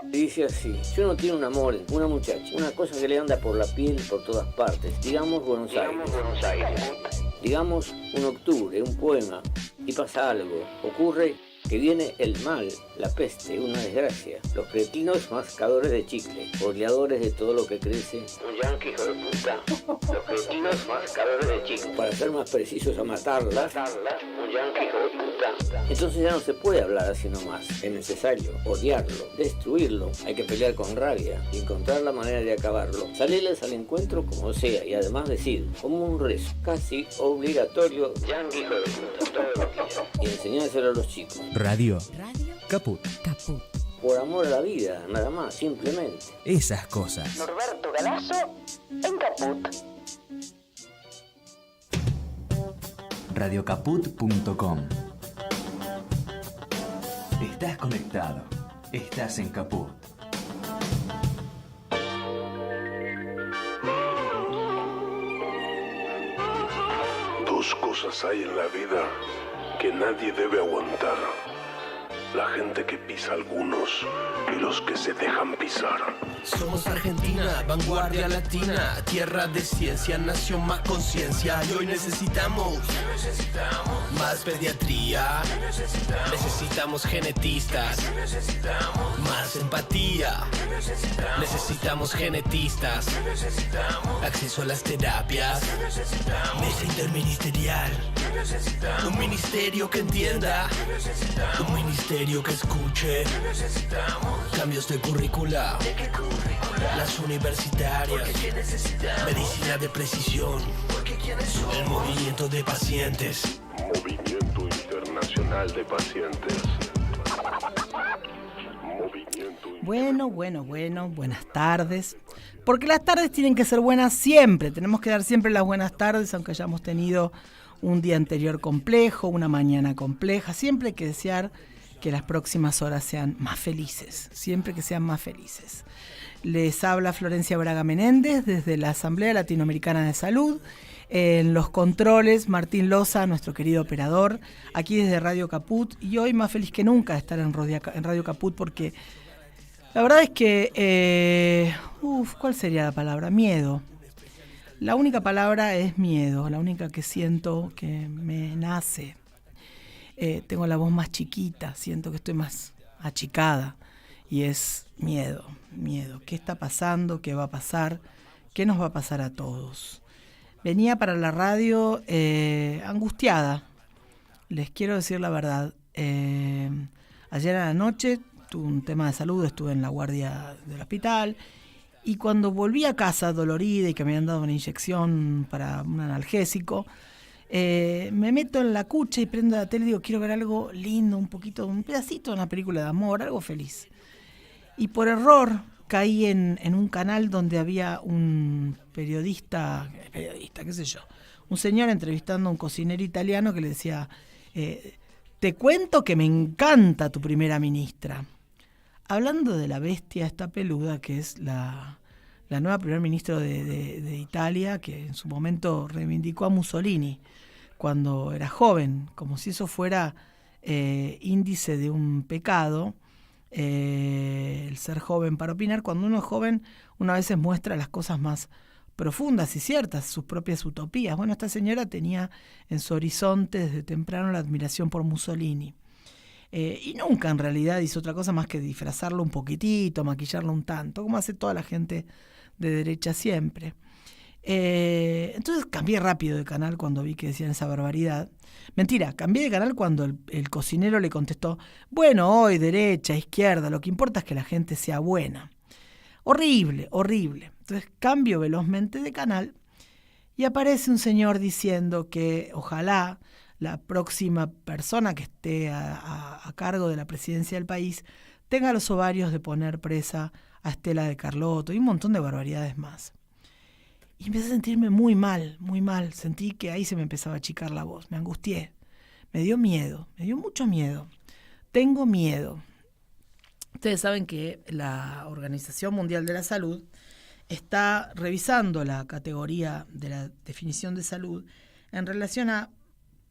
Dice así: si uno tiene un amor, una muchacha, una cosa que le anda por la piel por todas partes, digamos Buenos Aires, digamos un octubre, un poema, y pasa algo, ocurre que viene el mal, la peste, una desgracia, los cretinos mascadores de chicle, oleadores de todo lo que crece, un yanqui hijo de puta, los cretinos mascadores de chicle, para ser más precisos, a matarlas, un yanqui hijo de puta. Entonces ya no se puede hablar así nomás, es necesario odiarlo, destruirlo, hay que pelear con rabia y encontrar la manera de acabarlo, salirles al encuentro como sea y además decir, como un rezo, casi obligatorio, yanqui hijo de puta, todos los días, y enseñárselo a los chicos. Radio Caput. Por amor a la vida, nada más, simplemente. Esas cosas. Norberto Galazo en Caput. Radiocaput.com. Estás conectado. Estás en Caput. Dos cosas hay en la vida que nadie debe aguantar: la gente que pisa a algunos y los que se dejan pisar. Somos Argentina, vanguardia latina, tierra de ciencia, nación más conciencia. Y hoy necesitamos más pediatría, necesitamos genetistas, más empatía, necesitamos genetistas, acceso a las terapias, mesa interministerial, un ministerio que entienda, un ministerio que escuche, cambios de currícula, las universitarias, medicina de precisión, el movimiento de pacientes, Movimiento Internacional de Pacientes. Bueno, buenas tardes. Porque las tardes tienen que ser buenas siempre, tenemos que dar siempre las buenas tardes, aunque hayamos tenido un día anterior complejo, una mañana compleja. Siempre hay que desear que las próximas horas sean más felices, siempre que sean más felices. Les habla Florencia Braga Menéndez desde la Asamblea Latinoamericana de Salud. En los controles, Martín Loza, nuestro querido operador, aquí desde Radio Caput. Y hoy más feliz que nunca de estar en Radio Caput, porque la verdad es que, ¿cuál sería la palabra? Miedo. La única palabra es miedo, la única que siento que me nace. Tengo la voz más chiquita, siento que estoy más achicada y es miedo. ¿Qué está pasando? ¿Qué va a pasar? ¿Qué nos va a pasar a todos? Venía para la radio angustiada, les quiero decir la verdad. Ayer a la noche tuve un tema de salud, estuve en la guardia del hospital y cuando volví a casa dolorida y que me habían dado una inyección para un analgésico, me meto en la cucha y prendo la tele y digo, quiero ver algo lindo, un pedacito de una película de amor, algo feliz. Y por error caí en un canal donde había un periodista, qué sé yo, un señor entrevistando a un cocinero italiano que le decía, te cuento que me encanta tu primera ministra. Hablando de la bestia esta peluda que es la nueva primer ministro de Italia, que en su momento reivindicó a Mussolini cuando era joven, como si eso fuera índice de un pecado, el ser joven para opinar. Cuando uno es joven, uno a veces muestra las cosas más profundas y ciertas, sus propias utopías. Bueno, esta señora tenía en su horizonte desde temprano la admiración por Mussolini. Y nunca en realidad hizo otra cosa más que disfrazarlo un poquitito, maquillarlo un tanto, como hace toda la gente de derecha siempre. Entonces cambié rápido de canal cuando vi que decían esa barbaridad. Mentira, cambié de canal cuando el cocinero le contestó, bueno, hoy derecha, izquierda, lo que importa es que la gente sea buena. Horrible. Entonces cambio velozmente de canal y aparece un señor diciendo que ojalá la próxima persona que esté a cargo de la presidencia del país tenga los ovarios de poner presa a Estela de Carlotto y un montón de barbaridades más. Y empecé a sentirme muy mal. Sentí que ahí se me empezaba a achicar la voz, me angustié, me dio mucho miedo. Tengo miedo. Ustedes saben que la Organización Mundial de la Salud está revisando la categoría de la definición de salud en relación a,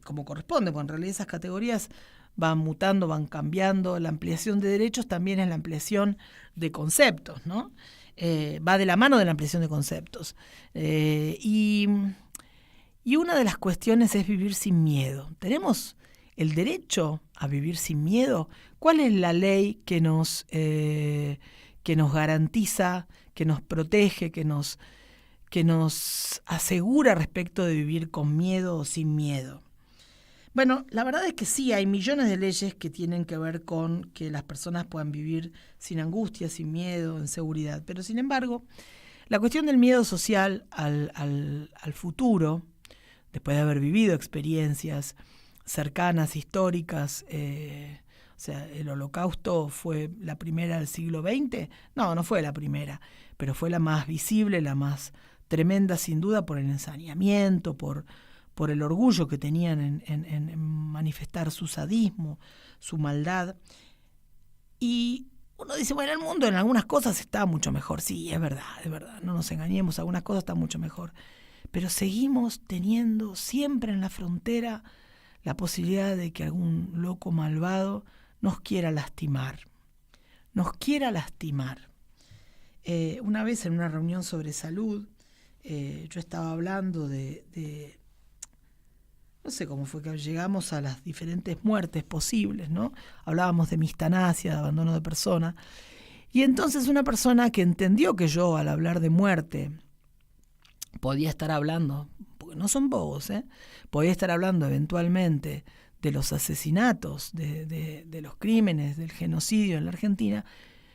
como corresponde, porque en realidad esas categorías van mutando, van cambiando. La ampliación de derechos también es la ampliación de conceptos, ¿no? Va de la mano de la ampliación de conceptos. Y una de las cuestiones es vivir sin miedo. ¿Tenemos el derecho a vivir sin miedo? ¿Cuál es la ley que nos garantiza, que nos protege, que nos asegura respecto de vivir con miedo o sin miedo? Bueno, la verdad es que sí, hay millones de leyes que tienen que ver con que las personas puedan vivir sin angustia, sin miedo, en seguridad. Pero sin embargo, la cuestión del miedo social al futuro, después de haber vivido experiencias cercanas, históricas, o sea, el Holocausto fue la primera del siglo XX. No fue la primera, pero fue la más visible, la más tremenda sin duda por el ensañamiento, por el orgullo que tenían en manifestar su sadismo, su maldad. Y uno dice, bueno, el mundo en algunas cosas está mucho mejor. Sí, es verdad, no nos engañemos, algunas cosas están mucho mejor. Pero seguimos teniendo siempre en la frontera la posibilidad de que algún loco malvado nos quiera lastimar. Una vez en una reunión sobre salud, yo estaba hablando de no sé cómo fue que llegamos a las diferentes muertes posibles, ¿no? Hablábamos de mistanasia, de abandono de persona. Y entonces una persona que entendió que yo al hablar de muerte podía estar hablando, porque no son bobos, podía estar hablando eventualmente de los asesinatos, de los crímenes, del genocidio en la Argentina,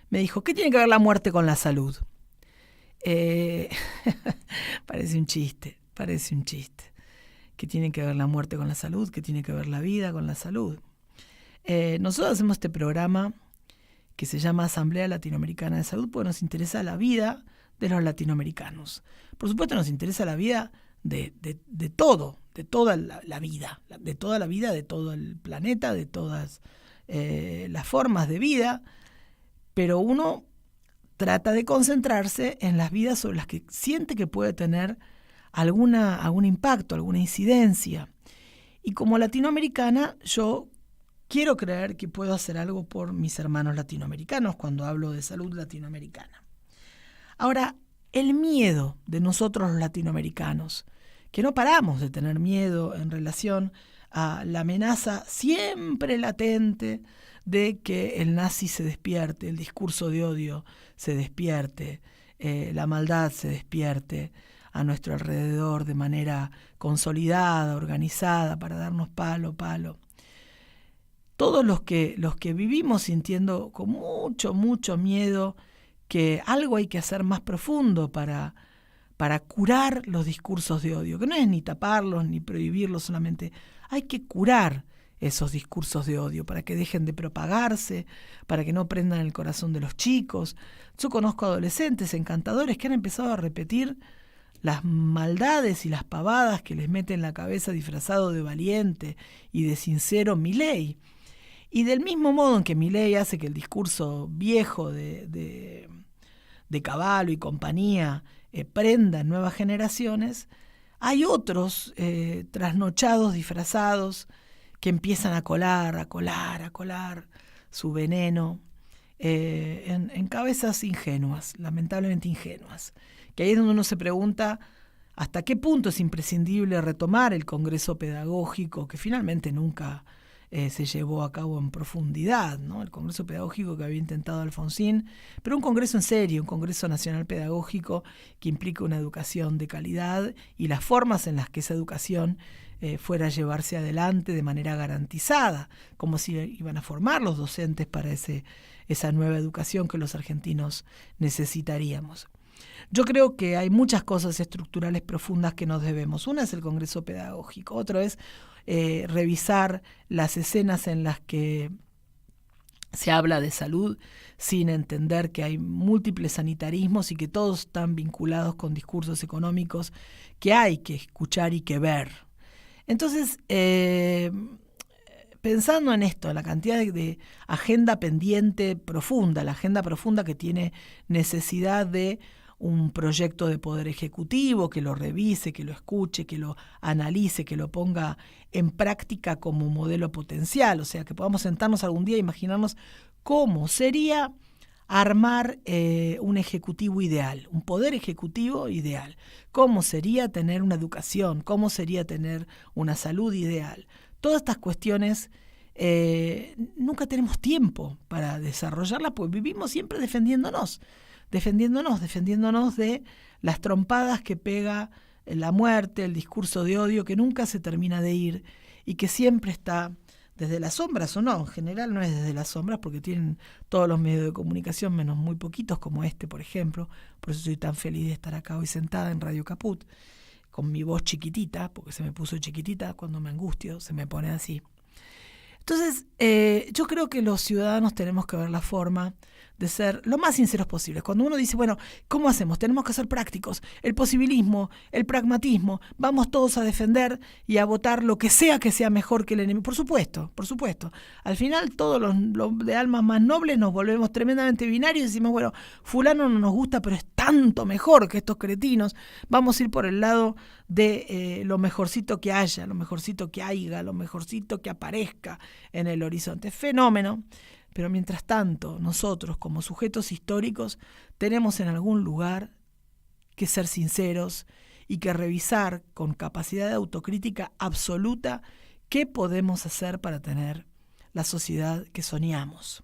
me dijo, ¿qué tiene que ver la muerte con la salud? Parece un chiste. ¿Qué tiene que ver la muerte con la salud? ¿Qué tiene que ver la vida con la salud? Nosotros hacemos este programa que se llama Asamblea Latinoamericana de Salud porque nos interesa la vida de los latinoamericanos. Por supuesto nos interesa la vida de toda la vida, de toda la vida, de todo el planeta, de todas las formas de vida, pero uno trata de concentrarse en las vidas sobre las que siente que puede tener algún impacto, alguna incidencia. Y como latinoamericana, yo quiero creer que puedo hacer algo por mis hermanos latinoamericanos cuando hablo de salud latinoamericana. Ahora, el miedo de nosotros los latinoamericanos, que no paramos de tener miedo en relación a la amenaza siempre latente de que el nazi se despierte, el discurso de odio se despierte, la maldad se despierte a nuestro alrededor de manera consolidada, organizada, para darnos palo. Todos los que vivimos sintiendo con mucho miedo que algo hay que hacer más profundo para curar los discursos de odio, que no es ni taparlos ni prohibirlos solamente, hay que curar esos discursos de odio para que dejen de propagarse, para que no prendan el corazón de los chicos. Yo conozco adolescentes encantadores que han empezado a repetir las maldades y las pavadas que les mete en la cabeza disfrazado de valiente y de sincero Milei. Y del mismo modo en que Milei hace que el discurso viejo de Cavallo y compañía prenda en nuevas generaciones, hay otros trasnochados, disfrazados, que empiezan a colar su veneno en cabezas ingenuas, lamentablemente ingenuas. Que ahí es donde uno se pregunta hasta qué punto es imprescindible retomar el Congreso Pedagógico, que finalmente nunca se llevó a cabo en profundidad, ¿no? El Congreso Pedagógico que había intentado Alfonsín, pero un Congreso en serio, un Congreso Nacional Pedagógico que implica una educación de calidad y las formas en las que esa educación fuera a llevarse adelante de manera garantizada, como si iban a formar los docentes para esa nueva educación que los argentinos necesitaríamos. Yo creo que hay muchas cosas estructurales profundas que nos debemos. Una es el Congreso Pedagógico, otro es revisar las escenas en las que se habla de salud sin entender que hay múltiples sanitarismos y que todos están vinculados con discursos económicos que hay que escuchar y que ver. Entonces, pensando en esto, la cantidad de agenda pendiente profunda, la agenda profunda que tiene necesidad de un proyecto de poder ejecutivo, que lo revise, que lo escuche, que lo analice, que lo ponga en práctica como modelo potencial, o sea, que podamos sentarnos algún día e imaginarnos cómo sería armar un ejecutivo ideal, un poder ejecutivo ideal, cómo sería tener una educación, cómo sería tener una salud ideal. Todas estas cuestiones nunca tenemos tiempo para desarrollarlas, pues vivimos siempre defendiéndonos de las trompadas que pega la muerte, el discurso de odio que nunca se termina de ir y que siempre está desde las sombras, o no, en general no es desde las sombras porque tienen todos los medios de comunicación, menos muy poquitos como este, por ejemplo. Por eso soy tan feliz de estar acá hoy sentada en Radio Caput, con mi voz chiquitita, porque se me puso chiquitita, cuando me angustio se me pone así. Entonces, yo creo que los ciudadanos tenemos que ver la forma de ser lo más sinceros posibles. Cuando uno dice, bueno, ¿cómo hacemos? Tenemos que ser prácticos. El posibilismo, el pragmatismo, vamos todos a defender y a votar lo que sea mejor que el enemigo. Por supuesto. Al final, todos los de almas más nobles nos volvemos tremendamente binarios y decimos, bueno, fulano no nos gusta, pero es tanto mejor que estos cretinos. Vamos a ir por el lado de lo mejorcito que haya, lo mejorcito que haya, lo mejorcito que aparezca en el horizonte. Fenómeno. Pero mientras tanto, nosotros como sujetos históricos tenemos en algún lugar que ser sinceros y que revisar con capacidad de autocrítica absoluta qué podemos hacer para tener la sociedad que soñamos.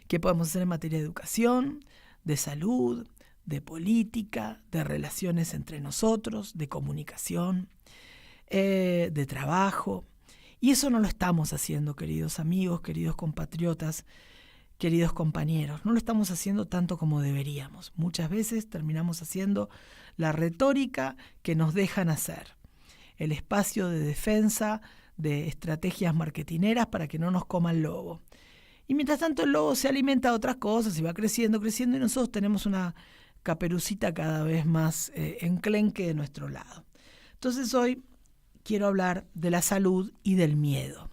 ¿Qué podemos hacer en materia de educación, de salud, de política, de relaciones entre nosotros, de comunicación, de trabajo? Y eso no lo estamos haciendo, queridos amigos, queridos compatriotas, queridos compañeros. No lo estamos haciendo tanto como deberíamos. Muchas veces terminamos haciendo la retórica que nos dejan hacer. El espacio de defensa de estrategias marketineras para que no nos coma el lobo. Y mientras tanto el lobo se alimenta de otras cosas y va creciendo, y nosotros tenemos una caperucita cada vez más enclenque de nuestro lado. Entonces hoy quiero hablar de la salud y del miedo,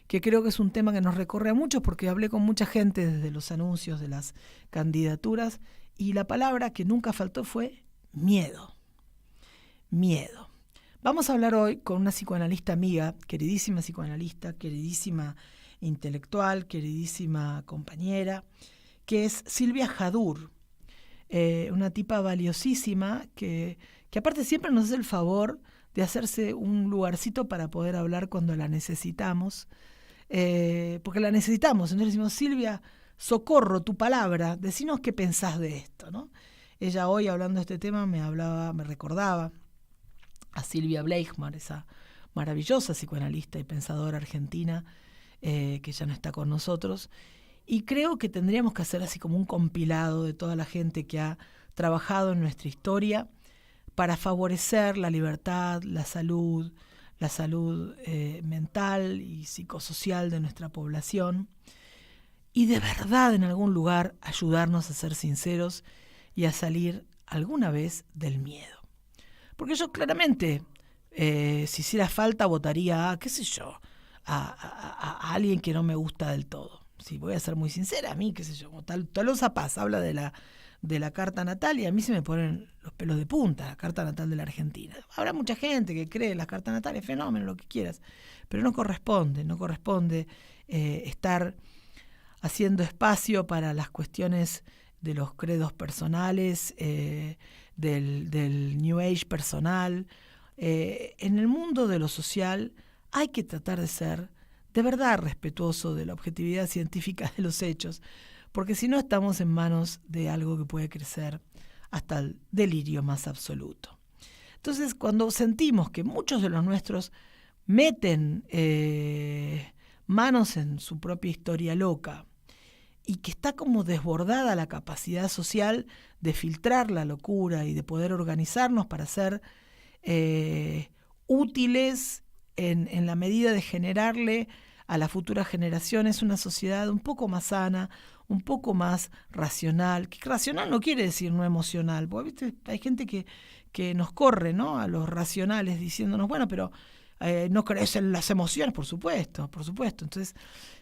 que creo que es un tema que nos recorre a muchos porque hablé con mucha gente desde los anuncios de las candidaturas y la palabra que nunca faltó fue miedo. Miedo. Vamos a hablar hoy con una psicoanalista amiga, queridísima psicoanalista, queridísima intelectual, queridísima compañera, que es Silvia Jadur, una tipa valiosísima que aparte siempre nos hace el favor de hacerse un lugarcito para poder hablar cuando la necesitamos, porque la necesitamos. Entonces decimos, Silvia, socorro tu palabra, decinos qué pensás de esto, ¿no? Ella hoy, hablando de este tema, me recordaba a Silvia Bleichmann, esa maravillosa psicoanalista y pensadora argentina, que ya no está con nosotros, y creo que tendríamos que hacer así como un compilado de toda la gente que ha trabajado en nuestra historia para favorecer la libertad, la salud mental y psicosocial de nuestra población y de verdad en algún lugar ayudarnos a ser sinceros y a salir alguna vez del miedo. Porque yo claramente, si hiciera falta, votaría a, qué sé yo, a alguien que no me gusta del todo. Si voy a ser muy sincera, a mí, qué sé yo, Tolosa Paz habla de la carta natal y a mí se me ponen los pelos de punta, la carta natal de la Argentina. Habrá mucha gente que cree en las cartas natales, fenómeno, lo que quieras, pero no corresponde estar haciendo espacio para las cuestiones de los credos personales, del New Age personal. En el mundo de lo social hay que tratar de ser de verdad respetuoso de la objetividad científica de los hechos, porque si no estamos en manos de algo que puede crecer hasta el delirio más absoluto. Entonces, cuando sentimos que muchos de los nuestros meten manos en su propia historia loca y que está como desbordada la capacidad social de filtrar la locura y de poder organizarnos para ser útiles en la medida de generarle a las futuras generaciones una sociedad un poco más sana, un poco más racional. Que racional no quiere decir no emocional, porque ¿viste? Hay gente que nos corre, ¿no?, a los racionales diciéndonos, bueno, pero no crees en las emociones, por supuesto. Entonces,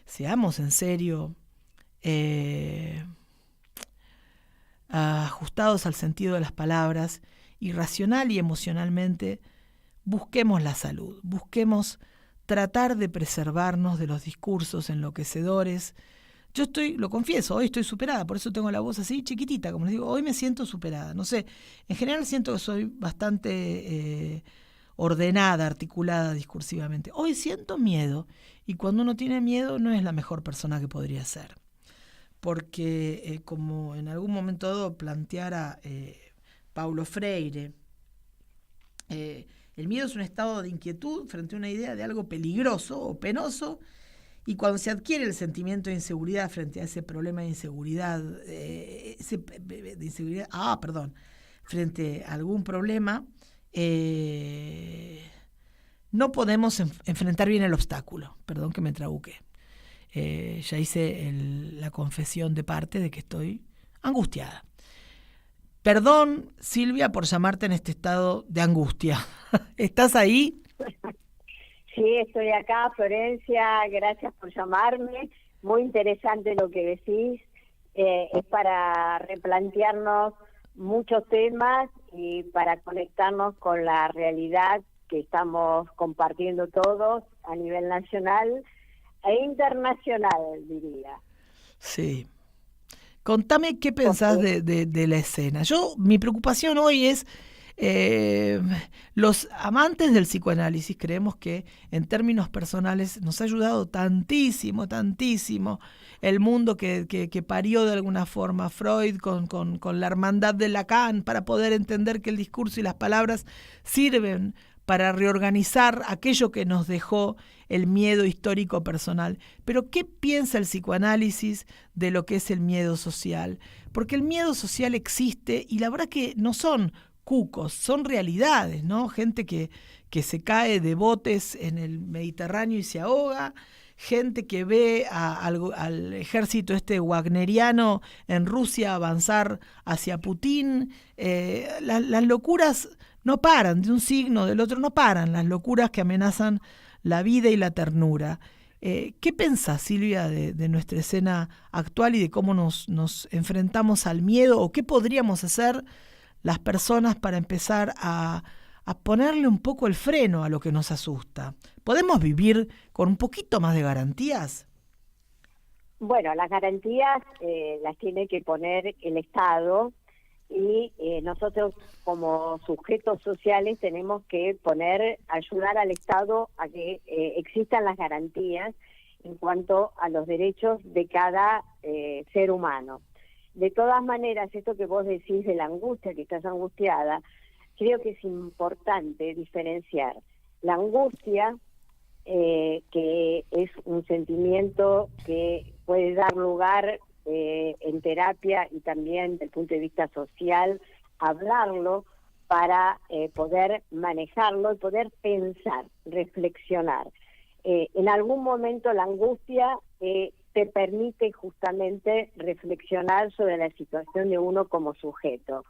seamos en serio ajustados al sentido de las palabras y racional y emocionalmente busquemos la salud, busquemos tratar de preservarnos de los discursos enloquecedores. Yo lo confieso, hoy estoy superada, por eso tengo la voz así chiquitita, como les digo, hoy me siento superada. No sé, en general siento que soy bastante ordenada, articulada discursivamente. Hoy siento miedo, y cuando uno tiene miedo no es la mejor persona que podría ser. Porque como en algún momento dado planteara Paulo Freire, el miedo es un estado de inquietud frente a una idea de algo peligroso o penoso, y cuando se adquiere el sentimiento de inseguridad frente a ese problema de inseguridad, frente a algún problema, no podemos enfrentar bien el obstáculo. Perdón que me trabuqué. Ya hice la confesión de parte de que estoy angustiada. Perdón, Silvia, por llamarte en este estado de angustia. ¿Estás ahí? Sí, estoy acá, Florencia, gracias por llamarme. Muy interesante lo que decís. Es para replantearnos muchos temas y para conectarnos con la realidad que estamos compartiendo todos a nivel nacional e internacional, diría. Sí. Contame qué pensás de la escena. Mi preocupación hoy es, los amantes del psicoanálisis creemos que en términos personales nos ha ayudado tantísimo el mundo que parió de alguna forma Freud con la hermandad de Lacan, para poder entender que el discurso y las palabras sirven para reorganizar aquello que nos dejó el miedo histórico personal. Pero ¿qué piensa el psicoanálisis de lo que es el miedo social? Porque el miedo social existe, y la verdad que no son cucos, son realidades, ¿no? Gente que se cae de botes en el Mediterráneo y se ahoga, gente que ve al ejército wagneriano en Rusia avanzar hacia Putin. Las locuras no paran, de un signo, del otro no paran, las locuras que amenazan la vida y la ternura. ¿Qué pensás, Silvia, de nuestra escena actual y de cómo nos enfrentamos al miedo, o qué podríamos hacer las personas para empezar a ponerle un poco el freno a lo que nos asusta? ¿Podemos vivir con un poquito más de garantías? Bueno, las garantías las tiene que poner el Estado, y nosotros como sujetos sociales tenemos que ayudar al Estado a que existan las garantías en cuanto a los derechos de cada ser humano. De todas maneras, esto que vos decís de la angustia, que estás angustiada, creo que es importante diferenciar la angustia, que es un sentimiento que puede dar lugar en terapia y también desde el punto de vista social, hablarlo para poder manejarlo y poder pensar, reflexionar. En algún momento la angustia te permite justamente reflexionar sobre la situación de uno como sujeto.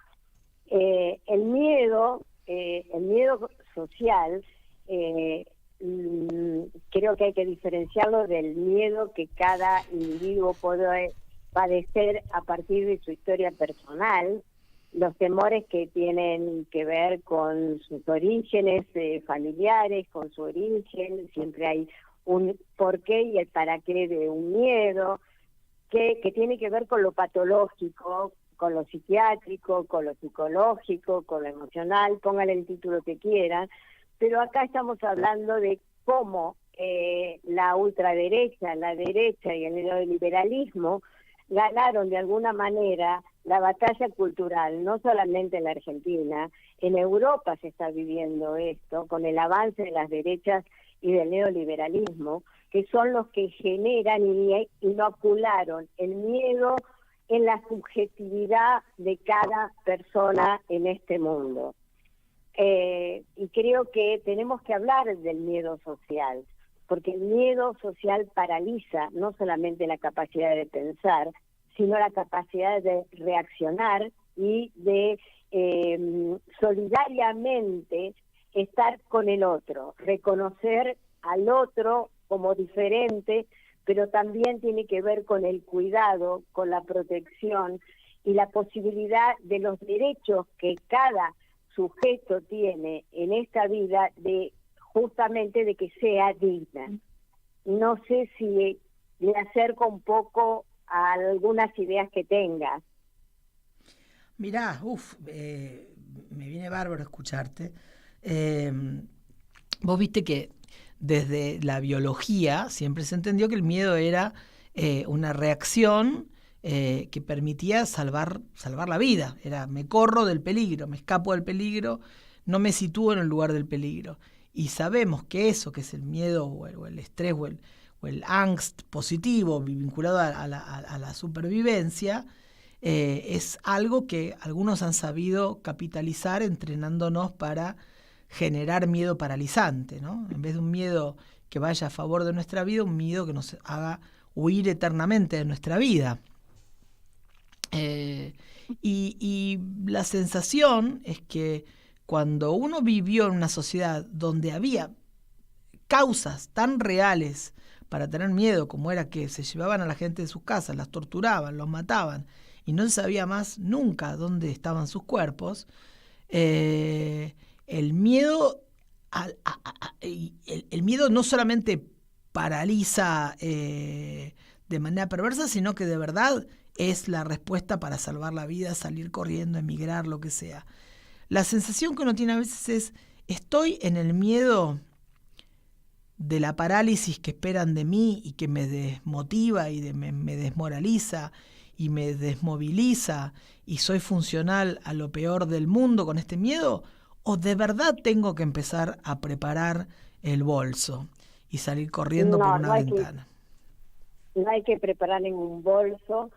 El miedo social, creo que hay que diferenciarlo del miedo que cada individuo puede padecer a partir de su historia personal, los temores que tienen que ver con sus orígenes familiares, con su origen. Siempre hay un porqué y el para qué de un miedo, que tiene que ver con lo patológico, con lo psiquiátrico, con lo psicológico, con lo emocional, póngale el título que quieran, pero acá estamos hablando de cómo la ultraderecha, la derecha y el neoliberalismo ganaron de alguna manera la batalla cultural, no solamente en la Argentina, en Europa se está viviendo esto, con el avance de las derechas y del neoliberalismo, que son los que generan y inocularon el miedo en la subjetividad de cada persona en este mundo. Y creo que tenemos que hablar del miedo social, porque el miedo social paraliza no solamente la capacidad de pensar, sino la capacidad de reaccionar y de solidariamente estar con el otro, reconocer al otro como diferente, pero también tiene que ver con el cuidado, con la protección y la posibilidad de los derechos que cada sujeto tiene en esta vida de justamente de que sea digna. No sé si le acerco un poco a algunas ideas que tengas. Mirá, me viene bárbaro escucharte. Vos viste que desde la biología siempre se entendió que el miedo era una reacción que permitía salvar la vida. Era, me corro del peligro, me escapo del peligro, no me sitúo en el lugar del peligro. Y sabemos que eso, que es el miedo o el estrés o el angst positivo vinculado a la supervivencia, es algo que algunos han sabido capitalizar entrenándonos para generar miedo paralizante, ¿no? En vez de un miedo que vaya a favor de nuestra vida, un miedo que nos haga huir eternamente de nuestra vida. Y la sensación es que cuando uno vivió en una sociedad donde había causas tan reales para tener miedo, como era que se llevaban a la gente de sus casas, las torturaban, los mataban, y no se sabía más nunca dónde estaban sus cuerpos, el miedo el miedo no solamente paraliza de manera perversa, sino que de verdad es la respuesta para salvar la vida, salir corriendo, emigrar, lo que sea. La sensación que uno tiene a veces es, estoy en el miedo de la parálisis que esperan de mí y que me desmotiva y me desmoraliza y me desmoviliza y soy funcional a lo peor del mundo con este miedo, o de verdad tengo que empezar a preparar el bolso y salir corriendo por una ventana. No hay que preparar ningún bolso,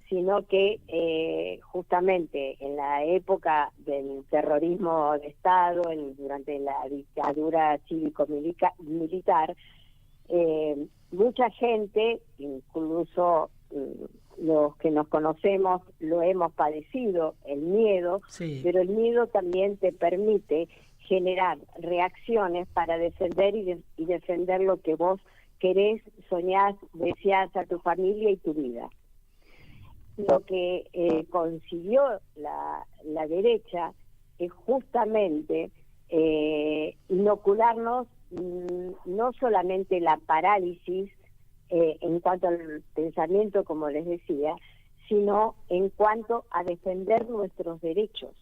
sino que justamente en la época del terrorismo de Estado, durante la dictadura cívico-militar, mucha gente, incluso los que nos conocemos, lo hemos padecido, el miedo, sí. Pero el miedo también te permite generar reacciones para defender y defender lo que vos querés, soñás, deseás a tu familia y tu vida. Lo que consiguió la derecha es justamente inocularnos no solamente la parálisis en cuanto al pensamiento, como les decía, sino en cuanto a defender nuestros derechos.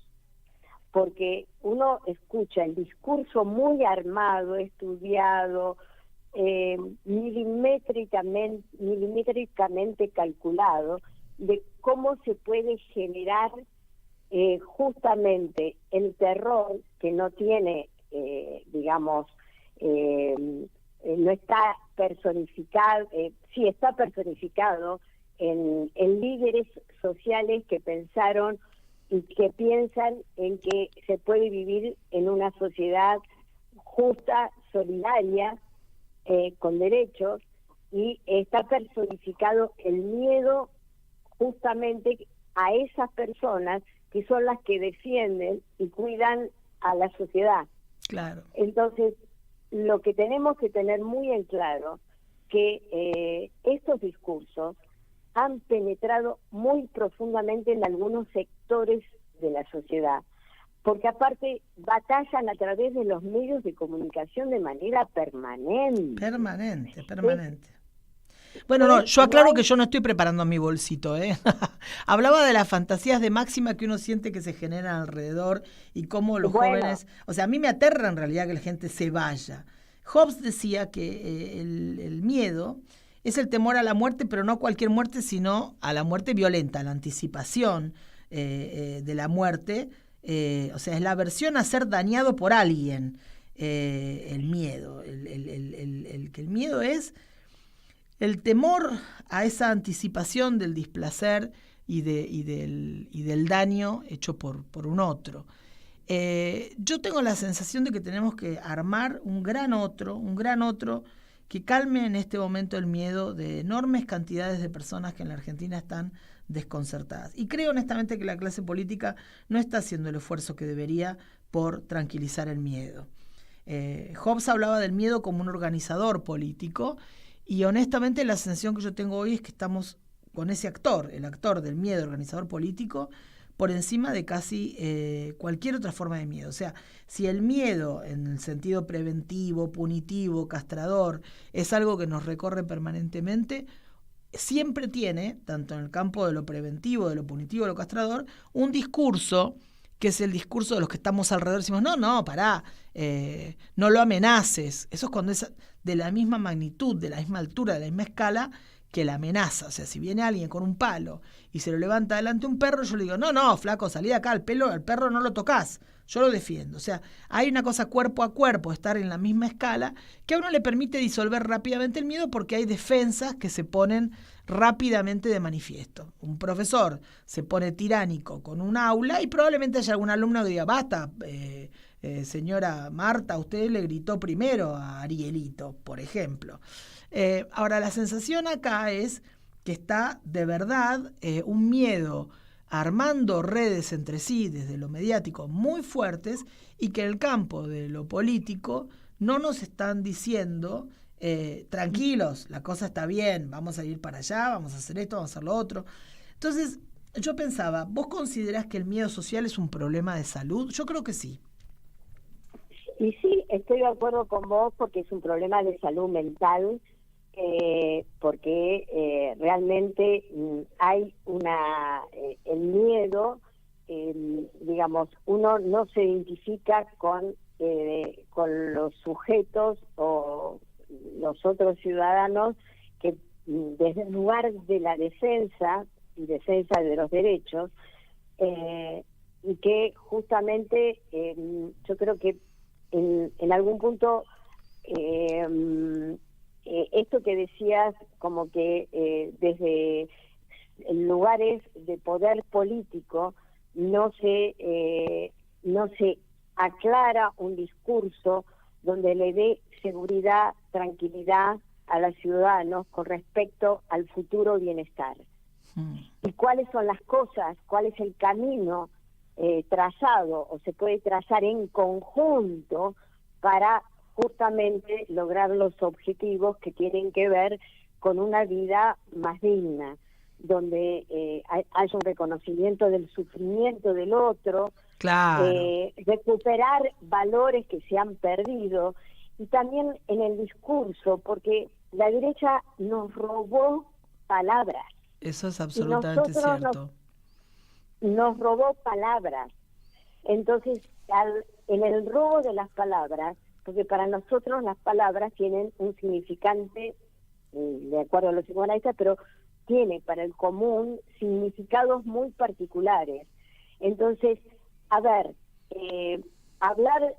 Porque uno escucha el discurso muy armado, estudiado, milimétricamente calculado, de cómo se puede generar justamente el terror que no tiene, no está personificado, sí está personificado en líderes sociales que pensaron y que piensan en que se puede vivir en una sociedad justa, solidaria, con derechos, y está personificado el miedo justamente a esas personas que son las que defienden y cuidan a la sociedad. Claro. Entonces, lo que tenemos que tener muy en claro que estos discursos han penetrado muy profundamente en algunos sectores de la sociedad, porque aparte batallan a través de los medios de comunicación de manera permanente. Permanente. Bueno, no, yo aclaro que yo no estoy preparando mi bolsito, ¿eh? Hablaba de las fantasías de máxima que uno siente que se generan alrededor y cómo los jóvenes... O sea, a mí me aterra en realidad que la gente se vaya. Hobbes decía que el miedo es el temor a la muerte, pero no a cualquier muerte, sino a la muerte violenta, a la anticipación de la muerte. O sea, es la aversión a ser dañado por alguien, el miedo. Que el miedo es el temor a esa anticipación del displacer y del daño hecho por un otro. Yo tengo la sensación de que tenemos que armar un gran otro que calme en este momento el miedo de enormes cantidades de personas que en la Argentina están desconcertadas. Y creo honestamente que la clase política no está haciendo el esfuerzo que debería por tranquilizar el miedo. Hobbes hablaba del miedo como un organizador político, y honestamente la sensación que yo tengo hoy es que estamos con ese actor, el actor del miedo, organizador político, por encima de casi cualquier otra forma de miedo. O sea, si el miedo en el sentido preventivo, punitivo, castrador, es algo que nos recorre permanentemente, siempre tiene, tanto en el campo de lo preventivo, de lo punitivo, de lo castrador, un discurso que es el discurso de los que estamos alrededor. Decimos, no, pará, no lo amenaces. Eso es cuando es de la misma magnitud, de la misma altura, de la misma escala que la amenaza. O sea, si viene alguien con un palo y se lo levanta delante de un perro, yo le digo, no, flaco, salí de acá, al perro no lo tocás, yo lo defiendo. O sea, hay una cosa cuerpo a cuerpo, estar en la misma escala, que a uno le permite disolver rápidamente el miedo porque hay defensas que se ponen rápidamente de manifiesto. Un profesor se pone tiránico con un aula y probablemente haya algún alumno que diga, basta, señora Marta, usted le gritó primero a Arielito, por ejemplo. Ahora, la sensación acá es que está de verdad un miedo armando redes entre sí desde lo mediático muy fuertes y que en el campo de lo político no nos están diciendo tranquilos, la cosa está bien, vamos a ir para allá, vamos a hacer esto, vamos a hacer lo otro. Entonces, yo pensaba, ¿vos considerás que el miedo social es un problema de salud? Yo creo que sí. Y sí, estoy de acuerdo con vos porque es un problema de salud mental, porque realmente hay el miedo, digamos, uno no se identifica con los sujetos o los otros ciudadanos que desde el lugar de la defensa de los derechos, y que justamente yo creo que en algún punto esto que decías, como que desde lugares de poder político no se aclara un discurso donde le dé seguridad, tranquilidad a los ciudadanos con respecto al futuro bienestar. ¿Y cuáles son las cosas? ¿Cuál es el camino trazado o se puede trazar en conjunto para justamente lograr los objetivos que tienen que ver con una vida más digna, donde haya un reconocimiento del sufrimiento del otro, claro, recuperar valores que se han perdido, y también en el discurso, porque la derecha nos robó palabras. Eso es absolutamente cierto. Nos robó palabras. Entonces, en el robo de las palabras, porque para nosotros las palabras tienen un significante, de acuerdo a los psicoanalistas, pero tiene para el común significados muy particulares. Entonces, a ver, hablar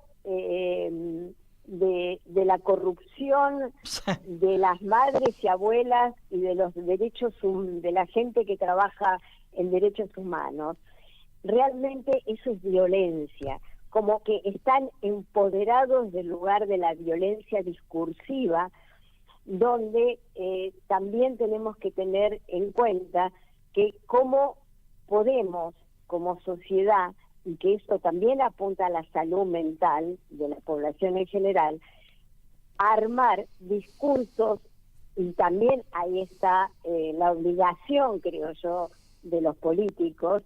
de la corrupción de las madres y abuelas y de los derechos de la gente que trabaja en derechos humanos, realmente eso es violencia, como que están empoderados del lugar de la violencia discursiva, donde también tenemos que tener en cuenta que cómo podemos como sociedad, y que esto también apunta a la salud mental de la población en general, armar discursos, y también ahí está la obligación, creo yo, de los políticos,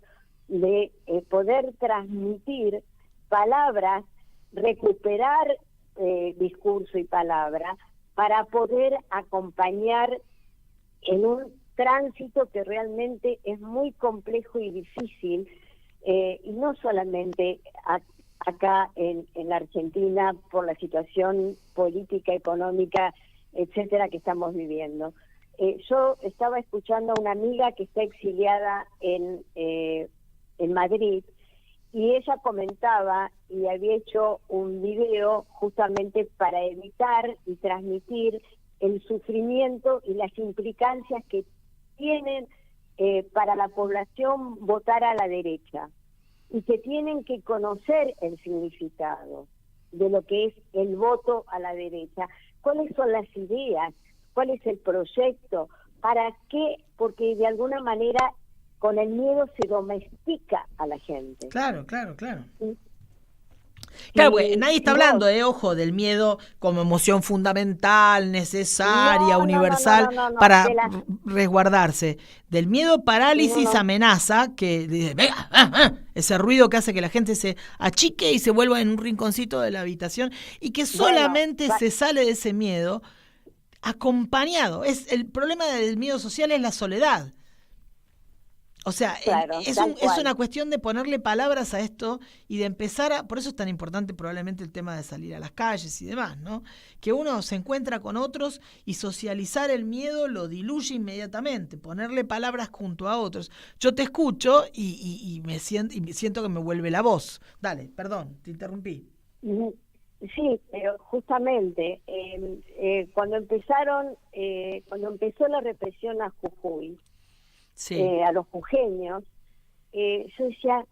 de poder transmitir palabras, recuperar discurso y palabra, para poder acompañar en un tránsito que realmente es muy complejo y difícil, y no solamente acá en la Argentina por la situación política, económica, etcétera, que estamos viviendo. Yo estaba escuchando a una amiga que está exiliada en Madrid, y ella comentaba y había hecho un video justamente para evitar y transmitir el sufrimiento y las implicancias que tienen para la población votar a la derecha, y que tienen que conocer el significado de lo que es el voto a la derecha, cuáles son las ideas, cuál es el proyecto, para qué, porque de alguna manera con el miedo se domestica a la gente. Claro. ¿Sí? Claro, porque nadie está hablando, ojo, del miedo como emoción fundamental, necesaria, universal, para resguardarse. Del miedo parálisis, amenaza, que dice, venga, ese ruido que hace que la gente se achique y se vuelva en un rinconcito de la habitación, y que solamente se sale de ese miedo acompañado. El problema del miedo social es la soledad. O sea, claro, es una cuestión de ponerle palabras a esto y de empezar por eso es tan importante probablemente el tema de salir a las calles y demás, ¿no? Que uno se encuentra con otros y socializar el miedo lo diluye inmediatamente, ponerle palabras junto a otros. Yo te escucho y me siento que me vuelve la voz. Dale, perdón, te interrumpí. Sí, pero justamente cuando empezó la represión a Jujuy, a los jujeños, yo decía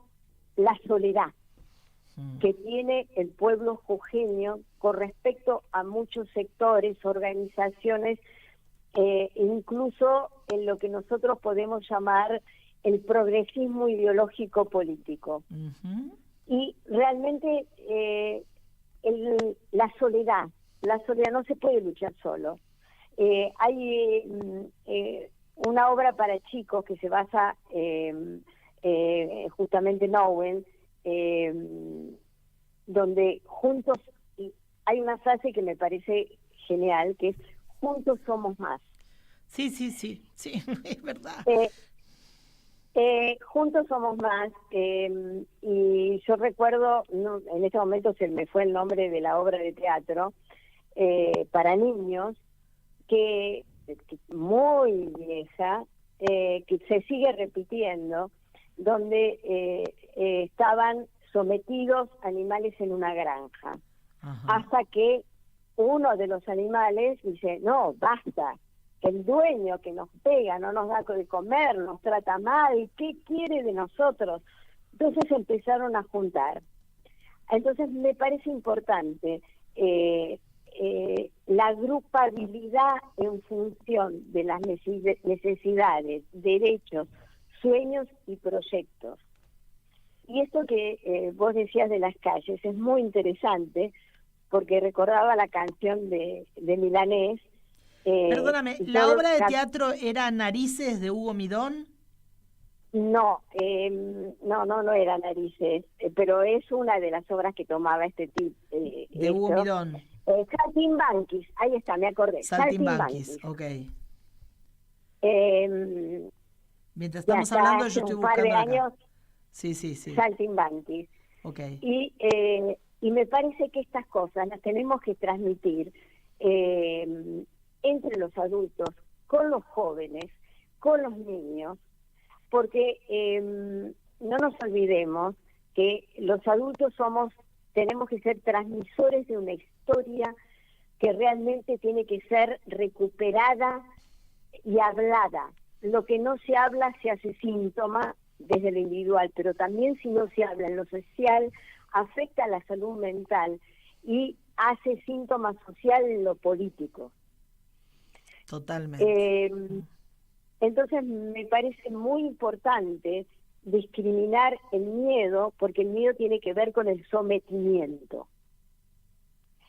la soledad que tiene el pueblo jujeño con respecto a muchos sectores, organizaciones, incluso en lo que nosotros podemos llamar el progresismo ideológico político. Y realmente la soledad no se puede luchar solo. Hay una obra para chicos que se basa justamente en Owen, donde juntos, hay una frase que me parece genial, que es juntos somos más. Sí, es verdad. Juntos somos más, y yo recuerdo, en este momento se me fue el nombre de la obra de teatro, para niños, que muy vieja, que se sigue repitiendo, donde estaban sometidos animales en una granja. Hasta que uno de los animales dice, no, basta, el dueño que nos pega, no nos da de comer, nos trata mal, ¿qué quiere de nosotros? Entonces empezaron a juntar. Entonces me parece importante la agrupabilidad en función de las necesidades, derechos, sueños y proyectos. Y esto que vos decías de las calles es muy interesante, porque recordaba la canción de Milanés. Perdóname, ¿la obra de teatro era Narices de Hugo Midón? No era Narices, pero es una de las obras que tomaba este tipo. De Hugo Midón. Saltimbanquis, ahí está, me acordé. Saltimbanquis, ok. Mientras estamos hablando, yo estoy buscando un par de años. Sí. Saltimbanquis. Ok. Y me parece que estas cosas las tenemos que transmitir entre los adultos, con los jóvenes, con los niños, porque no nos olvidemos que los adultos tenemos que ser transmisores de una historia que realmente tiene que ser recuperada y hablada. Lo que no se habla se hace síntoma desde lo individual, pero también si no se habla en lo social, afecta a la salud mental y hace síntoma social en lo político. Totalmente. Entonces me parece muy importante discriminar el miedo, porque el miedo tiene que ver con el sometimiento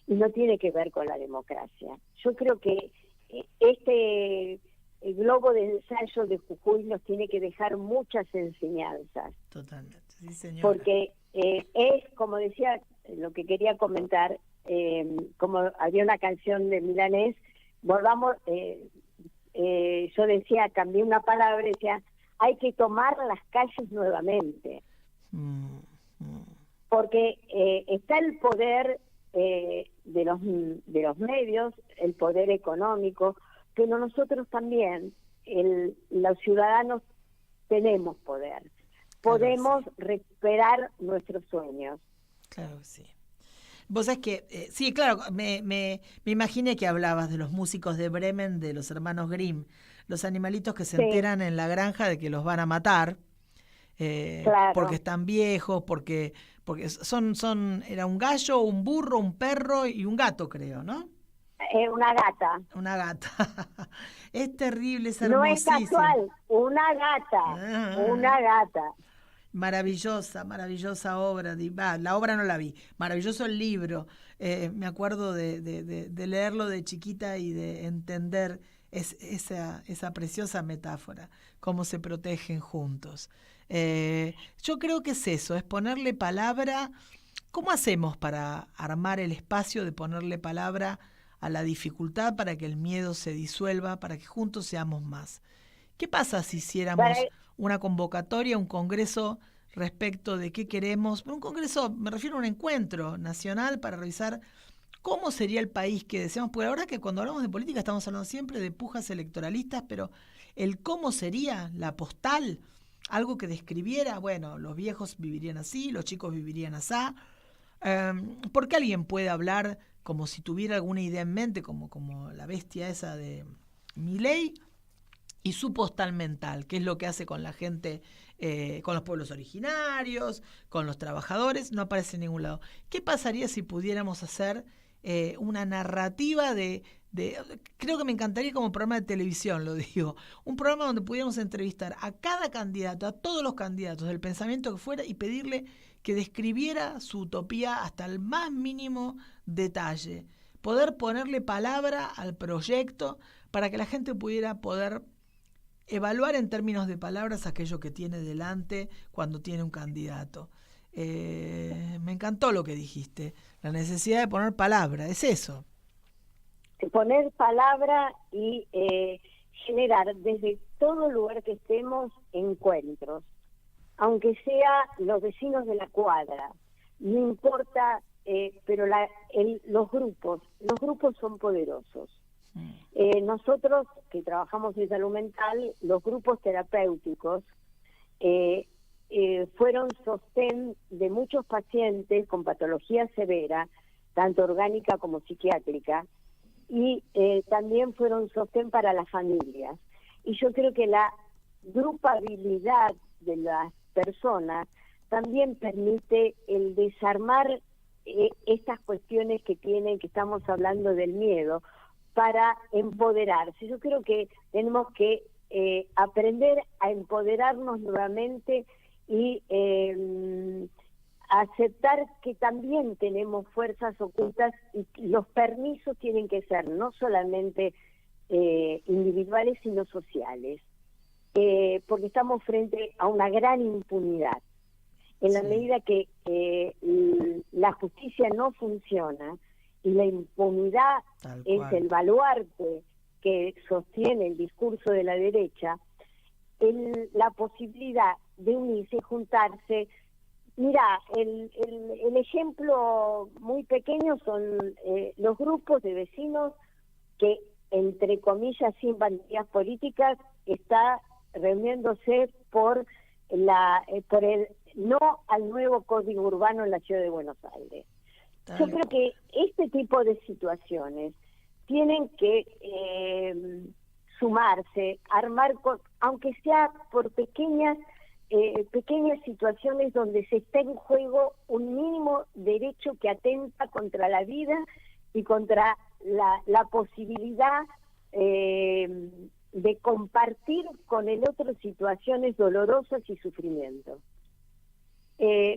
y no tiene que ver con la democracia. Yo creo que el globo de ensayo de Jujuy nos tiene que dejar muchas enseñanzas. Totalmente, sí, señora. Porque es, como decía, lo que quería comentar, como había una canción de Milanés, volvamos, yo decía, cambié una palabra, decía, hay que tomar las calles nuevamente. Porque está el poder de los medios, el poder económico, pero nosotros también, los ciudadanos, tenemos poder. Podemos recuperar nuestros sueños. Claro que sí. Vos sabés que, sí, claro, me imaginé que hablabas de los músicos de Bremen, de los hermanos Grimm, los animalitos que se enteran en la granja de que los van a matar, claro, porque están viejos, porque era un gallo, un burro, un perro y un gato, creo, ¿no? Una gata. Una gata. Es terrible, es hermosísimo. No es casual, una gata. Maravillosa obra. La obra no la vi. Maravilloso el libro. Me acuerdo de leerlo de chiquita y de entender esa preciosa metáfora, cómo se protegen juntos. Yo creo que es eso, es ponerle palabra. ¿Cómo hacemos para armar el espacio de ponerle palabra a la dificultad para que el miedo se disuelva, para que juntos seamos más? ¿Qué pasa si hiciéramos una convocatoria, un congreso respecto de qué queremos? Un congreso, me refiero a un encuentro nacional para revisar cómo sería el país que deseamos. Porque la verdad es que cuando hablamos de política estamos hablando siempre de pujas electoralistas, pero el cómo sería, la postal, algo que describiera, bueno, los viejos vivirían así, los chicos vivirían así. ¿Por qué alguien puede hablar como si tuviera alguna idea en mente, como la bestia esa de Milei, y su postal mental, qué es lo que hace con la gente, con los pueblos originarios, con los trabajadores? No aparece en ningún lado. ¿Qué pasaría si pudiéramos hacer una narrativa creo que me encantaría como programa de televisión, lo digo, un programa donde pudiéramos entrevistar a cada candidato, a todos los candidatos, del pensamiento que fuera, y pedirle que describiera su utopía hasta el más mínimo detalle, poder ponerle palabra al proyecto para que la gente pudiera poder evaluar en términos de palabras aquello que tiene delante cuando tiene un candidato. Me encantó lo que dijiste, la necesidad de poner palabra, es eso. Poner palabra y generar desde todo lugar que estemos encuentros, aunque sea los vecinos de la cuadra, no importa, pero los grupos son poderosos. Nosotros que trabajamos en salud mental, los grupos terapéuticos fueron sostén de muchos pacientes con patología severa, tanto orgánica como psiquiátrica, y también fueron sostén para las familias. Y yo creo que la grupabilidad de las personas también permite el desarmar estas cuestiones que estamos hablando del miedo, para empoderarse. Yo creo que tenemos que aprender a empoderarnos nuevamente y aceptar que también tenemos fuerzas ocultas, y los permisos tienen que ser no solamente individuales, sino sociales, porque estamos frente a una gran impunidad. En la medida que la justicia no funciona y la impunidad es el baluarte que sostiene el discurso de la derecha, la posibilidad de unirse y juntarse. Mira, el ejemplo muy pequeño son los grupos de vecinos que, entre comillas, sin banderas políticas, está reuniéndose por el no al nuevo código urbano en la ciudad de Buenos Aires. Yo creo que este tipo de situaciones tienen que sumarse, armar, aunque sea por pequeñas situaciones donde se está en juego un mínimo derecho que atenta contra la vida y contra la posibilidad de compartir con el otro situaciones dolorosas y sufrimiento.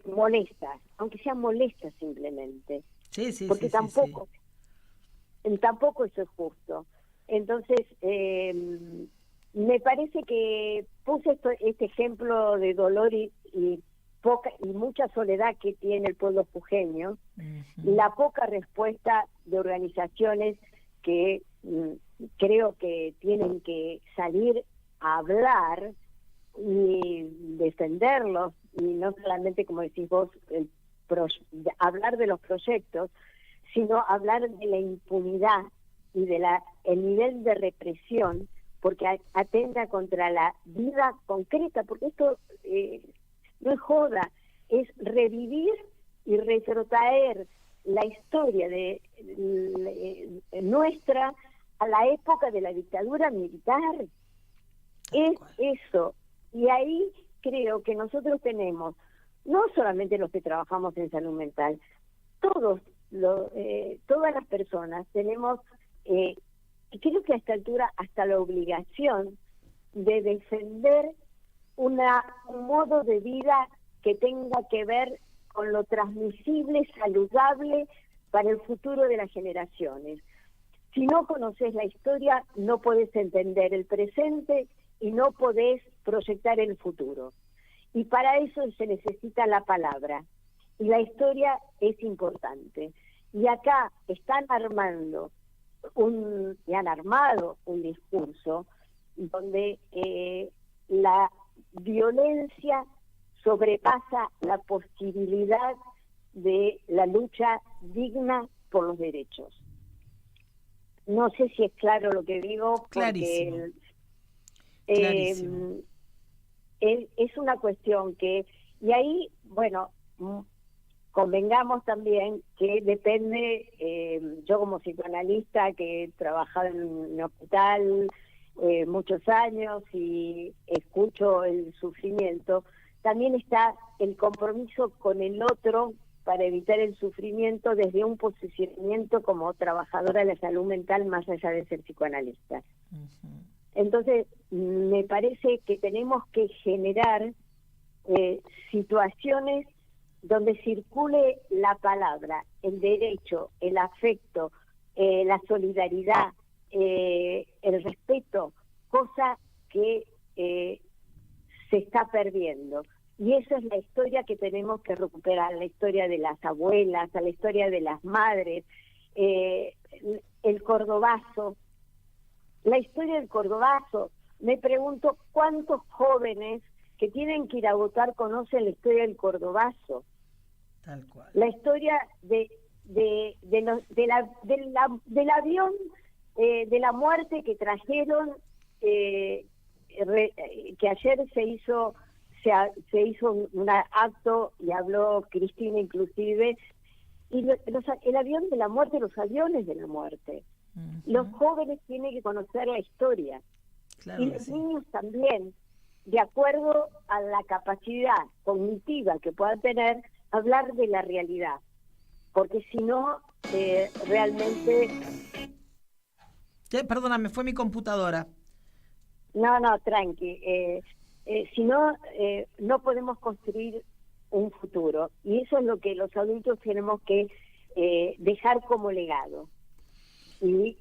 Molestas, aunque sean molestas simplemente. Porque tampoco eso es justo. Entonces, me parece que puse este ejemplo de dolor y mucha soledad que tiene el pueblo jujeño, la poca respuesta de organizaciones que creo que tienen que salir a hablar y defenderlos, y no solamente, como decís vos, hablar de los proyectos, sino hablar de la impunidad y de el nivel de represión, porque atenta contra la vida concreta, porque esto no es joda, es revivir y retrotraer la historia de nuestra a la época de la dictadura militar. Es eso. Y ahí creo que nosotros tenemos, no solamente los que trabajamos en salud mental, todas las personas tenemos, y creo que a esta altura hasta la obligación de defender un modo de vida que tenga que ver con lo transmisible, saludable para el futuro de las generaciones. Si no conoces la historia, no podés entender el presente y no podés proyectar el futuro. Y para eso se necesita la palabra. Y la historia es importante. Y acá están armando y han armado un discurso donde la violencia sobrepasa la posibilidad de la lucha digna por los derechos. No sé si es claro lo que digo, Clarísimo. porque Clarísimo. Es una cuestión que, y ahí, bueno, convengamos también que depende, yo como psicoanalista que he trabajado en un hospital muchos años y escucho el sufrimiento, también está el compromiso con el otro para evitar el sufrimiento desde un posicionamiento como trabajadora de la salud mental más allá de ser psicoanalista. Uh-huh. Entonces, me parece que tenemos que generar situaciones donde circule la palabra, el derecho, el afecto, la solidaridad, el respeto, cosa que se está perdiendo. Y esa es la historia que tenemos que recuperar, la historia de las abuelas, la historia de las madres, el cordobazo. La historia del cordobazo, me pregunto cuántos jóvenes que tienen que ir a votar conocen la historia del cordobazo. Tal cual. La historia del avión, de la muerte que trajeron, que ayer se hizo un acto y habló Cristina inclusive, y el avión de la muerte, los aviones de la muerte. Uh-huh. Los jóvenes tienen que conocer la historia. Claro, y los niños también, de acuerdo a la capacidad cognitiva que puedan tener, hablar de la realidad, porque si no, realmente... Perdóname, fue mi computadora. No, tranqui. Si no, no podemos construir un futuro, y eso es lo que los adultos tenemos que dejar como legado. Y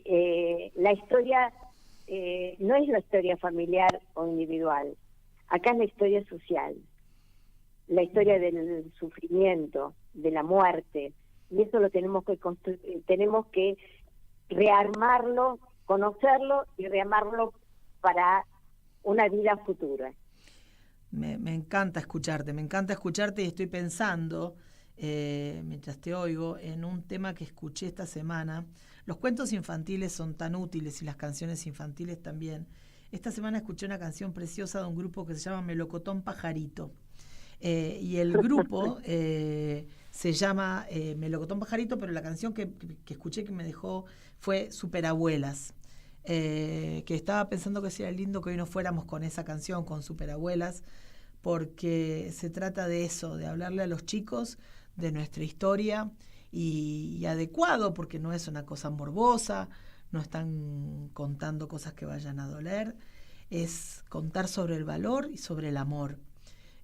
la historia no es la historia familiar o individual, acá es la historia social, la historia del sufrimiento, de la muerte, y eso lo tenemos que construir, tenemos que rearmarlo, conocerlo y rearmarlo para una vida futura. Me encanta escucharte y estoy pensando, mientras te oigo, en un tema que escuché esta semana. Los cuentos infantiles son tan útiles y las canciones infantiles también. Esta semana escuché una canción preciosa de un grupo que se llama Melocotón Pajarito. Y el grupo se llama Melocotón Pajarito, pero la canción que escuché que me dejó fue Superabuelas. Que estaba pensando que sería lindo que hoy nos fuéramos con esa canción, con Superabuelas, porque se trata de eso, de hablarle a los chicos de nuestra historia y adecuado, porque no es una cosa morbosa, no están contando cosas que vayan a doler, es contar sobre el valor y sobre el amor.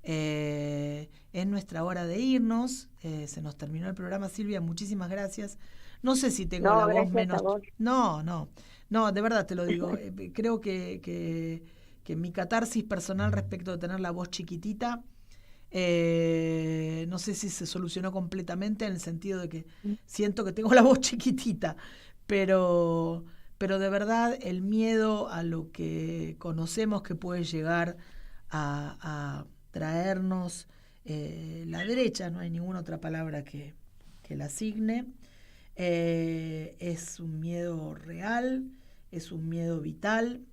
Es nuestra hora de irnos, se nos terminó el programa. Silvia, muchísimas gracias. No sé si tengo la voz menos... No, de verdad te lo digo. Creo que mi catarsis personal respecto de tener la voz chiquitita, no sé si se solucionó completamente en el sentido de que siento que tengo la voz chiquitita, pero de verdad el miedo a lo que conocemos que puede llegar a traernos la derecha, no hay ninguna otra palabra que la asigne, es un miedo real, es un miedo vital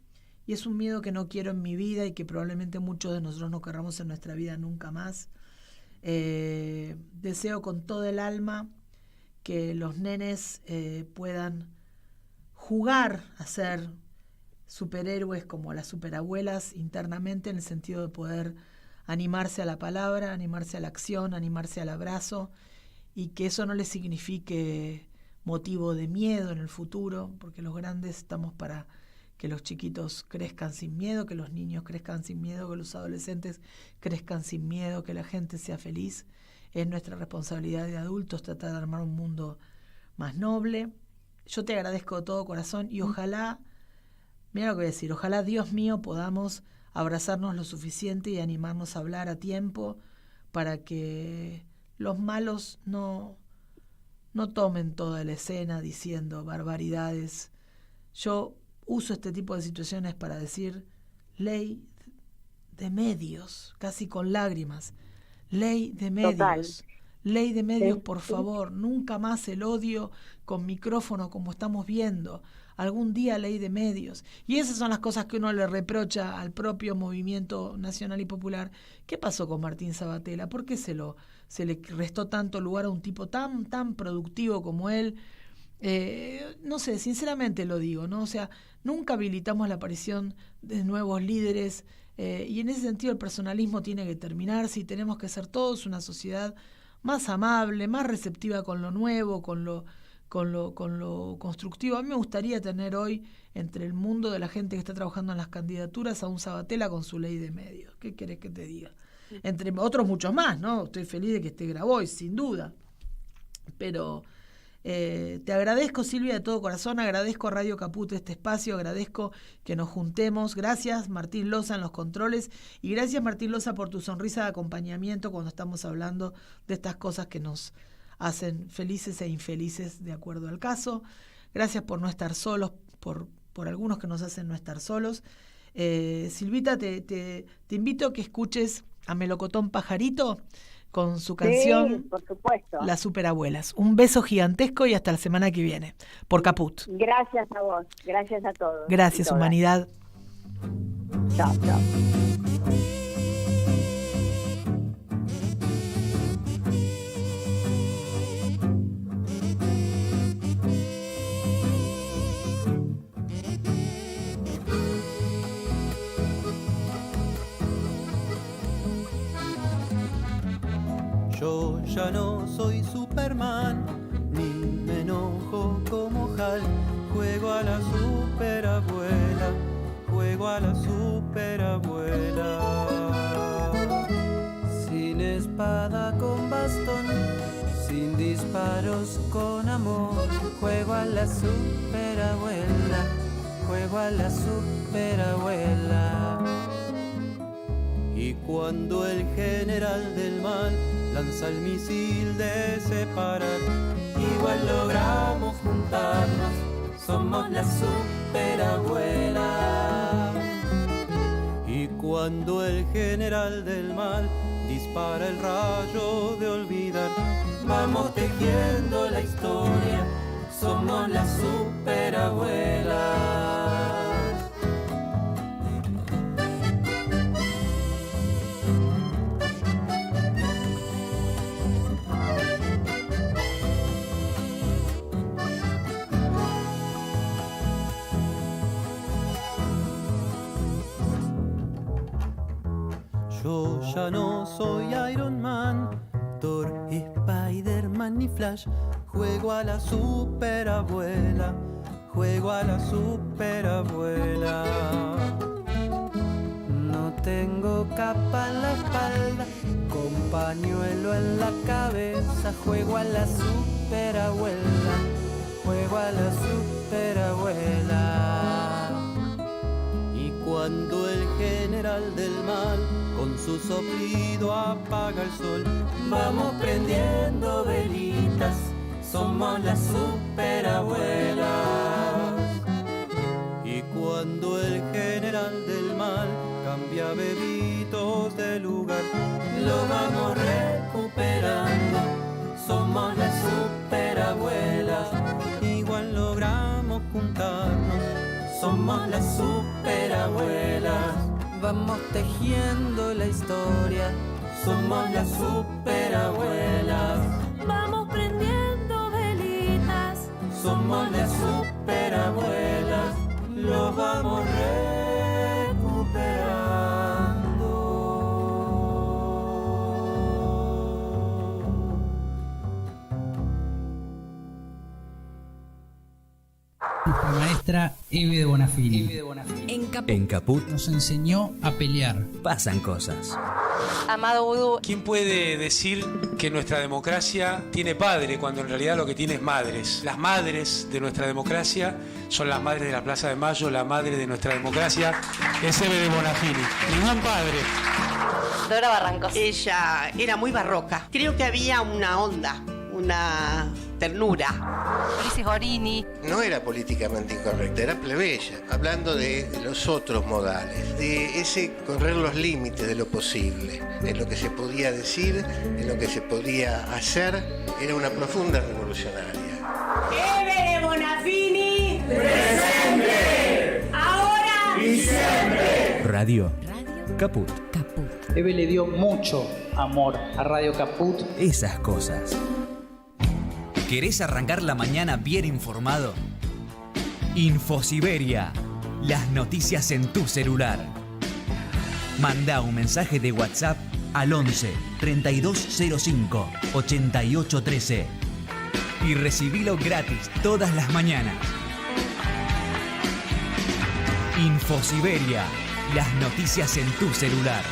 y es un miedo que no quiero en mi vida y que probablemente muchos de nosotros no querramos en nuestra vida nunca más. Deseo con todo el alma que los nenes puedan jugar a ser superhéroes como las superabuelas internamente, en el sentido de poder animarse a la palabra, animarse a la acción, animarse al abrazo, y que eso no les signifique motivo de miedo en el futuro, porque los grandes estamos para que los chiquitos crezcan sin miedo, que los niños crezcan sin miedo, que los adolescentes crezcan sin miedo, que la gente sea feliz. Es nuestra responsabilidad de adultos tratar de armar un mundo más noble. Yo te agradezco de todo corazón y ojalá, mira lo que voy a decir, ojalá, Dios mío, podamos abrazarnos lo suficiente y animarnos a hablar a tiempo para que los malos no tomen toda la escena diciendo barbaridades. Yo uso este tipo de situaciones para decir ley de medios, casi con lágrimas. Ley de medios. Total. Ley de medios, por favor. Nunca más el odio con micrófono como estamos viendo. Algún día ley de medios. Y esas son las cosas que uno le reprocha al propio movimiento nacional y popular. ¿Qué pasó con Martín Sabatella? ¿Por qué se le restó tanto lugar a un tipo tan productivo como él? No sé, sinceramente lo digo, ¿no? O sea, nunca habilitamos la aparición de nuevos líderes y en ese sentido el personalismo tiene que terminarse y tenemos que ser todos una sociedad más amable, más receptiva con lo nuevo, con lo constructivo. A mí me gustaría tener hoy entre el mundo de la gente que está trabajando en las candidaturas a un Sabatella con su ley de medios. ¿Qué querés que te diga? Entre otros muchos más, ¿no? Estoy feliz de que esté Grabois, sin duda. Pero te agradezco, Silvia, de todo corazón, agradezco a Radio Caput este espacio, agradezco que nos juntemos. Gracias, Martín Loza, en los controles, y gracias, Martín Loza, por tu sonrisa de acompañamiento cuando estamos hablando de estas cosas que nos hacen felices e infelices de acuerdo al caso. Gracias por no estar solos, por algunos que nos hacen no estar solos. Silvita, te invito a que escuches a Melocotón Pajarito con su canción, sí, por supuesto, Las Superabuelas. Un beso gigantesco y hasta la semana que viene, por Caput. Gracias a vos, gracias a todos. Gracias, humanidad. Chao, chao. Yo ya no soy Superman, ni me enojo como Hal. Juego a la superabuela, juego a la superabuela. Sin espada con bastón, sin disparos con amor. Juego a la superabuela, juego a la superabuela. Y cuando el general del mal lanza el misil de separar, igual logramos juntarnos, somos la superabuela. Y cuando el general del mal dispara el rayo de olvidar, vamos tejiendo la historia, somos la superabuela. Yo ya no soy Iron Man, Thor, Spider-Man ni Flash. Juego a la superabuela, juego a la superabuela. No tengo capa en la espalda, con pañuelo en la cabeza. Juego a la superabuela, juego a la superabuela. Y cuando el general del mal con su soplido apaga el sol, vamos prendiendo velitas, somos las superabuelas. Y cuando el general del mal cambia bebitos de lugar, lo vamos recuperando, somos las superabuelas. Igual logramos juntarnos, somos las superabuelas. Vamos tejiendo la historia, somos las superabuelas. Vamos prendiendo velitas, somos las superabuelas. Lo vamos recuperando. Nuestra maestra Eve de Bonafini. En Caput nos enseñó a pelear. Pasan cosas. Amado Vudú. ¿Quién puede decir que nuestra democracia tiene padre cuando en realidad lo que tiene es madres? Las madres de nuestra democracia son las madres de la Plaza de Mayo, la madre de nuestra democracia es Eve de Bonafini. Ningún padre. Dora Barrancos. Ella era muy barroca. Creo que había una onda, una ternura. Ulises Gorini. No era políticamente incorrecta, era plebeya, hablando de los otros modales, de ese correr los límites de lo posible, en lo que se podía decir, en lo que se podía hacer. Era una profunda revolucionaria. Eve de Bonafini, presente, ahora y siempre. Radio Caput. Eve le dio mucho amor a Radio Caput. Esas cosas. ¿Querés arrancar la mañana bien informado? Infosiberia. Las noticias en tu celular. Manda un mensaje de WhatsApp al 11 3205 8813 y recibilo gratis todas las mañanas. Infosiberia. Las noticias en tu celular.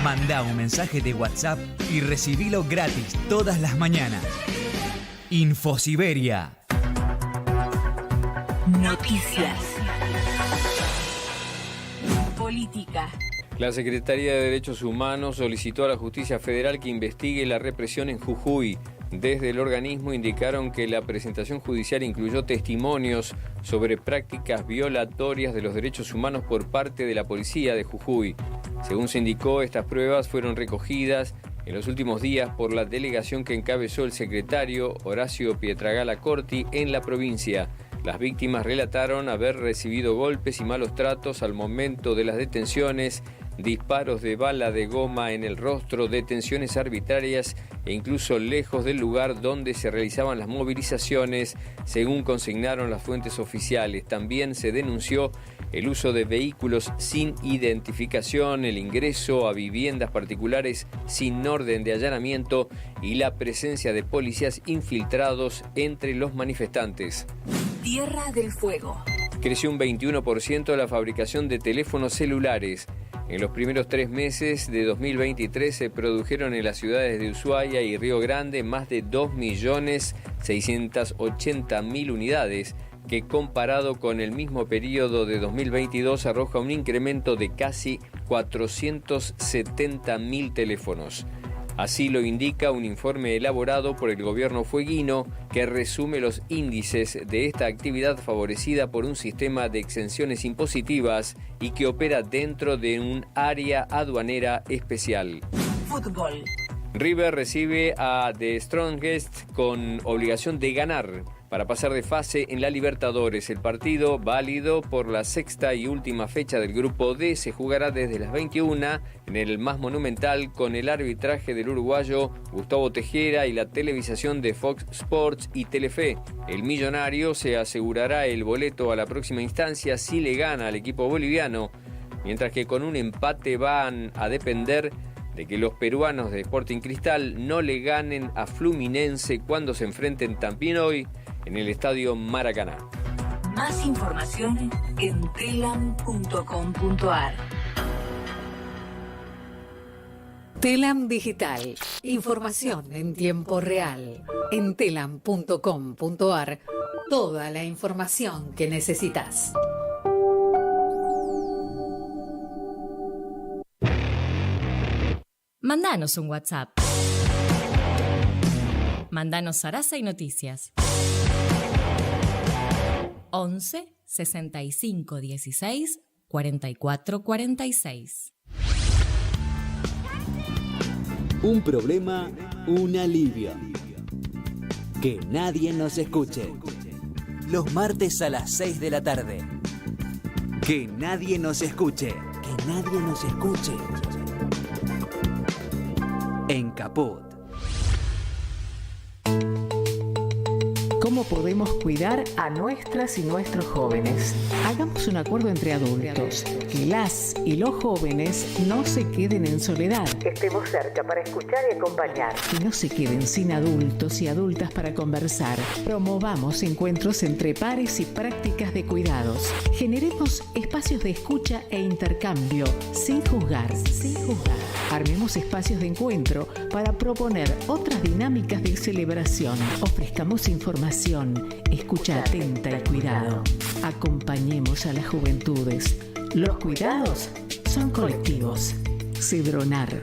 Manda un mensaje de WhatsApp y recibilo gratis todas las mañanas. Infosiberia. Noticias. Política. La Secretaría de Derechos Humanos solicitó a la Justicia Federal que investigue la represión en Jujuy. Desde el organismo indicaron que la presentación judicial incluyó testimonios sobre prácticas violatorias de los derechos humanos por parte de la policía de Jujuy. Según se indicó, estas pruebas fueron recogidas en los últimos días por la delegación que encabezó el secretario Horacio Pietragala Corti en la provincia. Las víctimas relataron haber recibido golpes y malos tratos al momento de las detenciones, disparos de bala de goma en el rostro, detenciones arbitrarias e incluso lejos del lugar donde se realizaban las movilizaciones, según consignaron las fuentes oficiales. También se denunció el uso de vehículos sin identificación, el ingreso a viviendas particulares sin orden de allanamiento y la presencia de policías infiltrados entre los manifestantes. Tierra del Fuego. Creció un 21% la fabricación de teléfonos celulares. En los primeros 3 meses de 2023 se produjeron en las ciudades de Ushuaia y Río Grande más de 2.680.000 unidades, que comparado con el mismo periodo de 2022 arroja un incremento de casi 470.000 teléfonos. Así lo indica un informe elaborado por el gobierno fueguino que resume los índices de esta actividad favorecida por un sistema de exenciones impositivas y que opera dentro de un área aduanera especial. Fútbol. River recibe a The Strongest con obligación de ganar para pasar de fase en la Libertadores. El partido, válido por la 6ª y última fecha del Grupo D, se jugará desde las 21 en el más monumental con el arbitraje del uruguayo Gustavo Tejera y la televisación de Fox Sports y Telefe. El millonario se asegurará el boleto a la próxima instancia si le gana al equipo boliviano, mientras que con un empate van a depender de que los peruanos de Sporting Cristal no le ganen a Fluminense cuando se enfrenten también hoy en el Estadio Maracaná. Más información en telam.com.ar. Telam Digital. Información en tiempo real. En telam.com.ar. Toda la información que necesitas. Mandanos un WhatsApp. Mandanos Sarasa y Noticias. 11 65 16 44 46. Un problema, un alivio. Que nadie nos escuche. Los martes a las 6 de la tarde. Que nadie nos escuche. Que nadie nos escuche. En Caput. ¿Cómo cómo podemos cuidar a nuestras y nuestros jóvenes. Hagamos un acuerdo entre adultos, que las y los jóvenes no se queden en soledad. Estemos cerca para escuchar y acompañar. Que no se queden sin adultos y adultas para conversar. Promovamos encuentros entre pares y prácticas de cuidados. Generemos espacios de escucha e intercambio, sin juzgar. Armemos espacios de encuentro para proponer otras dinámicas de celebración. Ofrezcamos información, escucha atenta y cuidado. Acompañemos a las juventudes. Los cuidados son colectivos. Cedronar.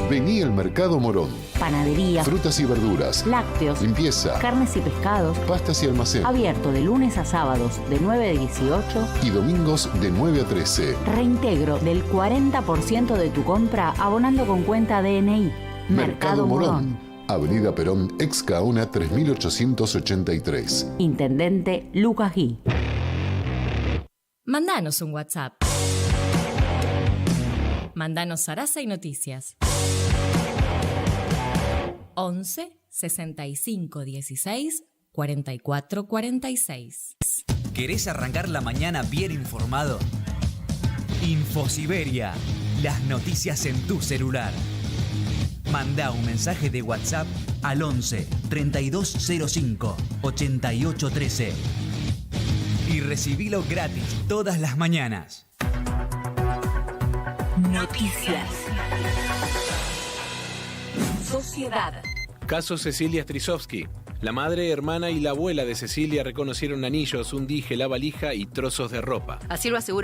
Vení al Mercado Morón. Panadería, Frutas y verduras, lácteos, limpieza, carnes y pescados, pastas y almacén. Abierto de lunes a sábados de 9 a 18 y domingos de 9 a 13. Reintegro del 40% de tu compra abonando con cuenta DNI. Mercado Morón. Avenida Perón, ex Gaona 3883. Intendente Lucas Gui. Mandanos un WhatsApp. Mandanos Sarasa y Noticias. 11 65 16 44 46. ¿Querés arrancar la mañana bien informado? Infosiberia, las noticias en tu celular. Manda un mensaje de WhatsApp al 11 3205 8813 y recibilo gratis todas las mañanas. Noticias. Sociedad. Caso Cecilia Strisovsky. La madre, hermana y la abuela de Cecilia reconocieron anillos, un dije, la valija y trozos de ropa. Así lo asegura